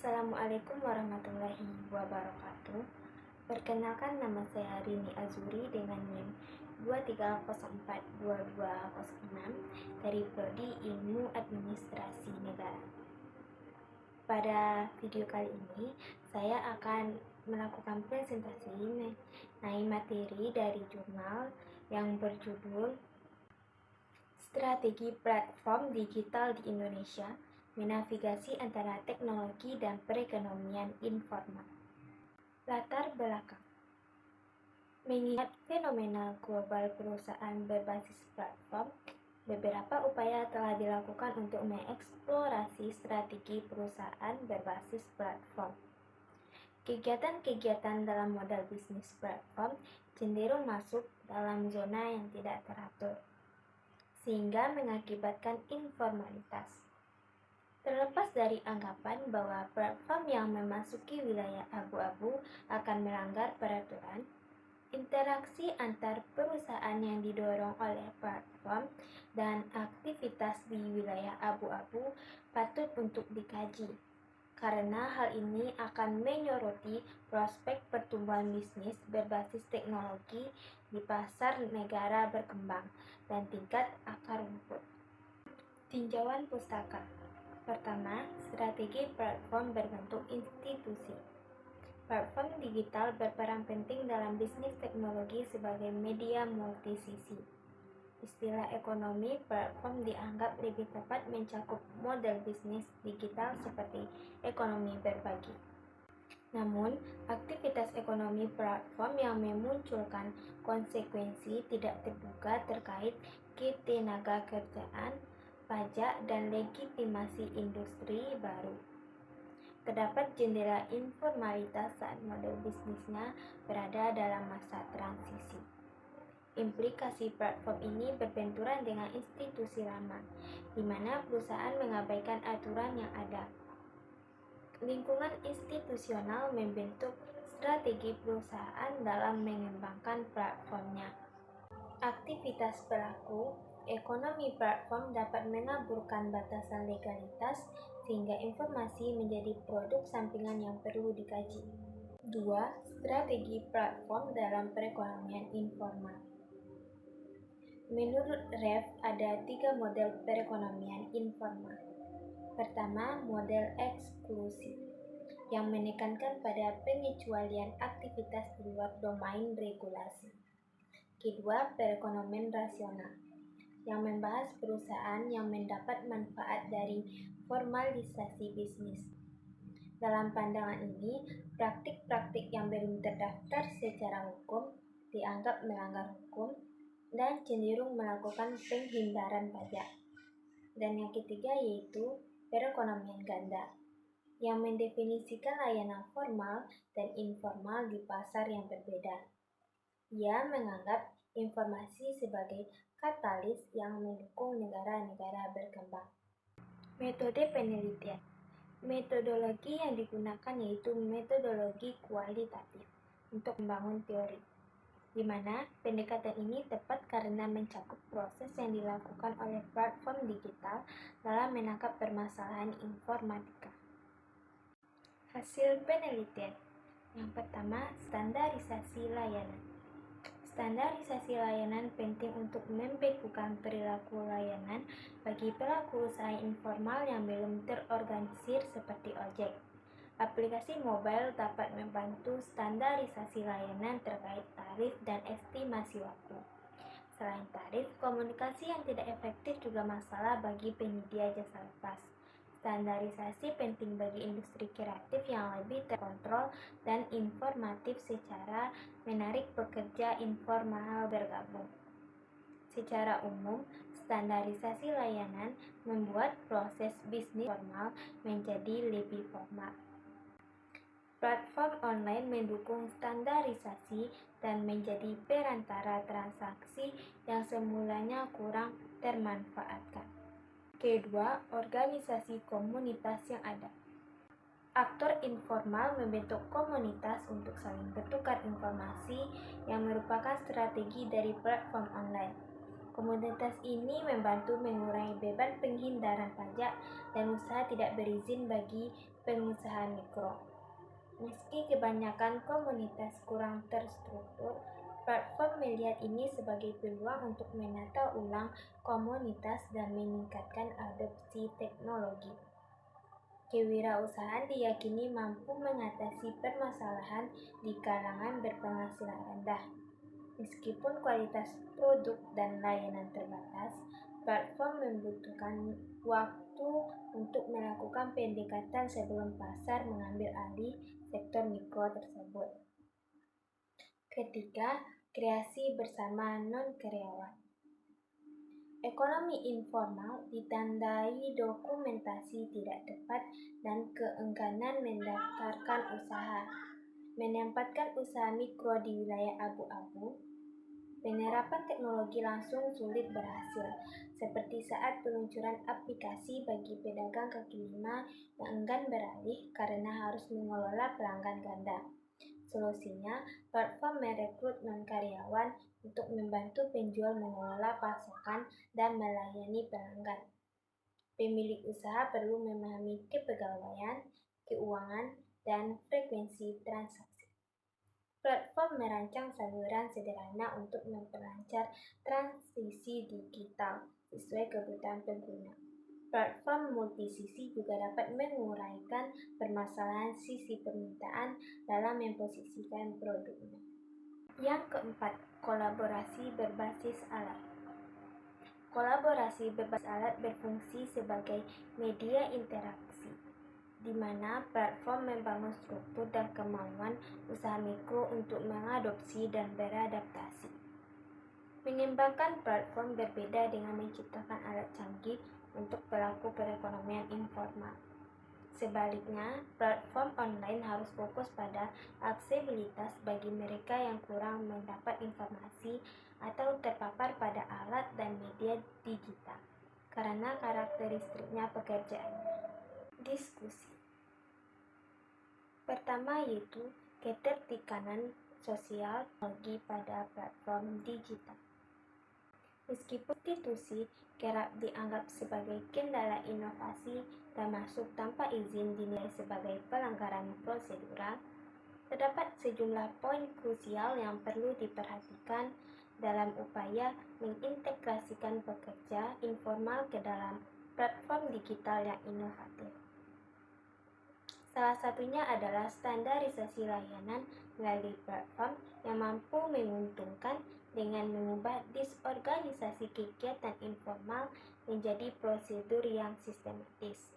Assalamualaikum warahmatullahi wabarakatuh. Perkenalkan, nama saya Rini Azuri dengan NIM 23042206 dari Prodi Ilmu Administrasi Negara. Pada video kali ini, saya akan melakukan presentasi mengenai materi dari jurnal yang berjudul Strategi Platform Digital di Indonesia, Menavigasi Antara Teknologi dan Perekonomian Informal. Latar belakang. Mengingat fenomena global perusahaan berbasis platform, beberapa upaya telah dilakukan untuk mengeksplorasi strategi perusahaan berbasis platform. Kegiatan-kegiatan dalam modal bisnis platform cenderung masuk dalam zona yang tidak teratur, sehingga mengakibatkan informalitas. Terlepas dari anggapan bahwa platform yang memasuki wilayah abu-abu akan melanggar peraturan, interaksi antar perusahaan yang didorong oleh platform dan aktivitas di wilayah abu-abu patut untuk dikaji, karena hal ini akan menyoroti prospek pertumbuhan bisnis berbasis teknologi di pasar negara berkembang dan tingkat akar rumput. Tinjauan pustaka. Pertama, strategi platform berbentuk institusi. Platform digital berperan penting dalam bisnis teknologi sebagai media multisisi. Istilah ekonomi platform dianggap lebih tepat mencakup model bisnis digital seperti ekonomi berbagi. Namun, aktivitas ekonomi platform yang memunculkan konsekuensi tidak terduga terkait ketenagakerjaan, pajak, dan legitimasi industri baru. Terdapat jendela informalitas saat model bisnisnya berada dalam masa transisi. Implikasi platform ini berbenturan dengan institusi lama, di mana perusahaan mengabaikan aturan yang ada. Lingkungan institusional membentuk strategi perusahaan dalam mengembangkan platformnya. Aktivitas pelaku ekonomi platform dapat mengaburkan batasan legalitas sehingga informasi menjadi produk sampingan yang perlu dikaji. 2. Strategi platform dalam perekonomian informal. Menurut Rev, ada 3 model perekonomian informal. Pertama, model eksklusif, yang menekankan pada pengecualian aktivitas di luar domain regulasi. Kedua, perekonomian rasional, yang membahas perusahaan yang mendapat manfaat dari formalisasi bisnis. Dalam pandangan ini, praktik-praktik yang belum terdaftar secara hukum dianggap melanggar hukum dan cenderung melakukan penghindaran pajak. Dan yang ketiga yaitu perekonomian ganda, yang mendefinisikan layanan formal dan informal di pasar yang berbeda. Ia menganggap informasi sebagai katalis yang mendukung negara-negara berkembang. Metode penelitian. Metodologi yang digunakan yaitu metodologi kualitatif untuk membangun teori, di mana pendekatan ini tepat karena mencakup proses yang dilakukan oleh platform digital dalam menangkap permasalahan informatika. Hasil penelitian. Yang pertama, standarisasi layanan. Standarisasi layanan penting untuk membekukan perilaku layanan bagi pelaku usaha informal yang belum terorganisir seperti ojek. Aplikasi mobile dapat membantu standarisasi layanan terkait tarif dan estimasi waktu. Selain tarif, komunikasi yang tidak efektif juga masalah bagi penyedia jasa lepas. Standarisasi penting bagi industri kreatif yang lebih terkontrol dan informatif secara menarik pekerja informal bergabung. Secara umum, standarisasi layanan membuat proses bisnis formal menjadi lebih formal. Platform online mendukung standarisasi dan menjadi perantara transaksi yang semulanya kurang termanfaatkan. Kedua, organisasi komunitas yang ada. Aktor informal membentuk komunitas untuk saling bertukar informasi yang merupakan strategi dari platform online. Komunitas ini membantu mengurangi beban penghindaran pajak dan usaha tidak berizin bagi pengusaha mikro. Meski kebanyakan komunitas kurang terstruktur, platform melihat ini sebagai peluang untuk menata ulang komunitas dan meningkatkan adopsi teknologi. Kewirausahaan diyakini mampu mengatasi permasalahan di kalangan berpenghasilan rendah. Meskipun kualitas produk dan layanan terbatas, platform membutuhkan waktu untuk melakukan pendekatan sebelum pasar mengambil alih sektor mikro tersebut. Ketiga, kreasi bersama non-karyawan. Ekonomi informal ditandai dokumentasi tidak tepat dan keengganan mendaftarkan usaha. Menempatkan usaha mikro di wilayah abu-abu, penerapan teknologi langsung sulit berhasil, seperti saat peluncuran aplikasi bagi pedagang kaki lima yang enggan beralih karena harus mengelola pelanggan ganda. Solusinya, platform merekrut non-karyawan untuk membantu penjual mengelola pasokan dan melayani pelanggan. Pemilik usaha perlu memahami kepegawaian, keuangan, dan frekuensi transaksi. Platform merancang saluran sederhana untuk memperlancar transisi digital sesuai kebutuhan pengguna. Platform multisisi juga dapat menguraikan permasalahan sisi permintaan dalam memposisikan produknya. Yang keempat, kolaborasi berbasis alat. Kolaborasi berbasis alat berfungsi sebagai media interaksi, di mana platform membangun struktur dan kemauan usaha mikro untuk mengadopsi dan beradaptasi. Mengembangkan platform berbeda dengan menciptakan alat canggih untuk pelaku perekonomian informal. Sebaliknya, platform online harus fokus pada aksesibilitas bagi mereka yang kurang mendapat informasi atau terpapar pada alat dan media digital, karena karakteristiknya pekerjaannya. Diskusi pertama yaitu ketertekanan sosial teknologi pada platform digital. Meskipun institusi kerap dianggap sebagai kendala inovasi dan masuk tanpa izin dinilai sebagai pelanggaran prosedural, terdapat sejumlah poin krusial yang perlu diperhatikan dalam upaya mengintegrasikan pekerja informal ke dalam platform digital yang inovatif. Salah satunya adalah standarisasi layanan melalui platform yang mampu menguntungkan dengan mengubah disorganisasi kegiatan informal menjadi prosedur yang sistematis.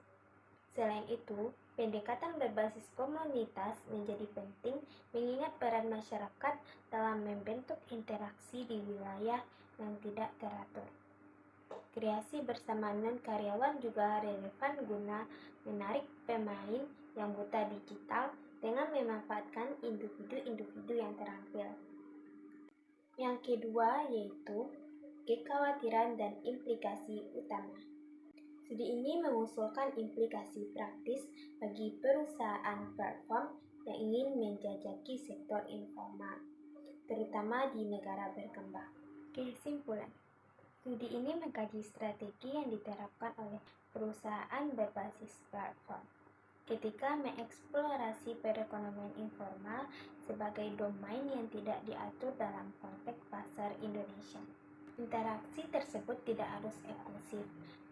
Selain itu, pendekatan berbasis komunitas menjadi penting mengingat peran masyarakat dalam membentuk interaksi di wilayah yang tidak teratur. Kreasi bersama non-karyawan juga relevan guna menarik pemain yang buta digital dengan memanfaatkan individu-individu yang terampil. Yang kedua yaitu kekhawatiran dan implikasi utama. Studi ini mengusulkan implikasi praktis bagi perusahaan platform yang ingin menjajaki sektor informal, terutama di negara berkembang. Kesimpulan, studi ini mengkaji strategi yang diterapkan oleh perusahaan berbasis platform ketika mengeksplorasi perekonomian informal sebagai domain yang tidak diatur dalam konteks pasar Indonesia. Interaksi tersebut tidak harus eksklusif,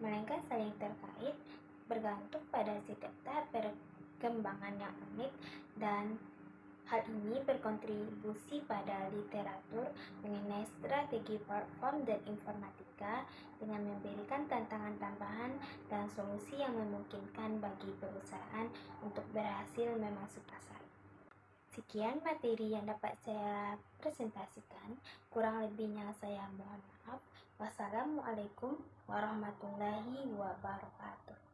melainkan saling terkait, bergantung pada setiap tahap perkembangan yang unik, dan hal ini berkontribusi pada literatur mengenai strategi platform dan informatika dengan memberikan tantangan tambahan dan solusi yang memungkinkan bagi perusahaan untuk berhasil memasuk pasar. Sekian materi yang dapat saya presentasikan. Kurang lebihnya saya mohon maaf. Wassalamualaikum warahmatullahi wabarakatuh.